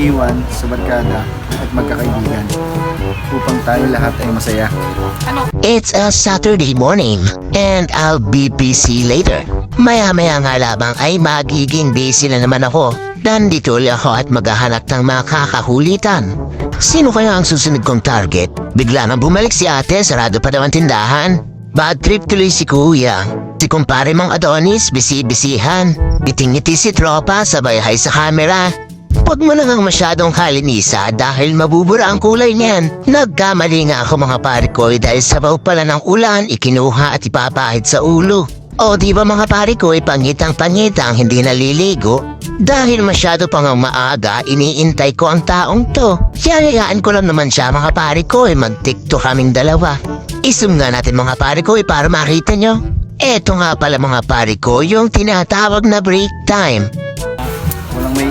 iniwan sa barkada at magkakaibigan upang tayo lahat ay masaya. It's a Saturday morning and I'll be busy later. Maya-maya nga lamang ay magiging busy na naman ako. Nandito ulit ako at maghahanap ng mga kakahulitan. Sino kaya ang susunod kong target? Bigla nang bumalik si ate, sarado pa daw ang tindahan. Bad trip tuloy si kuya. Si kumpare mong Adonis, bisi-bisihan. Ngiting-ngiti si tropa, sabay hay sa camera. Huwag mo na ngang masyadong kalinisa dahil mabubura ang kulay niyan. Nagkamali nga ako mga pare ko dahil sabaw pala ng ulan, ikinuha at ipapahid sa ulo. O di ba mga pare ko, pangitang-pangitang hindi naliligo? Dahil masyado pang maaga, iniintay ko ang taong to. Yayayaan ko lang naman siya mga pare ko, mag-tiktok kaming dalawa. Isum nga natin mga pare ko para makita nyo. Eto nga pala mga pare ko, yung tinatawag na break time.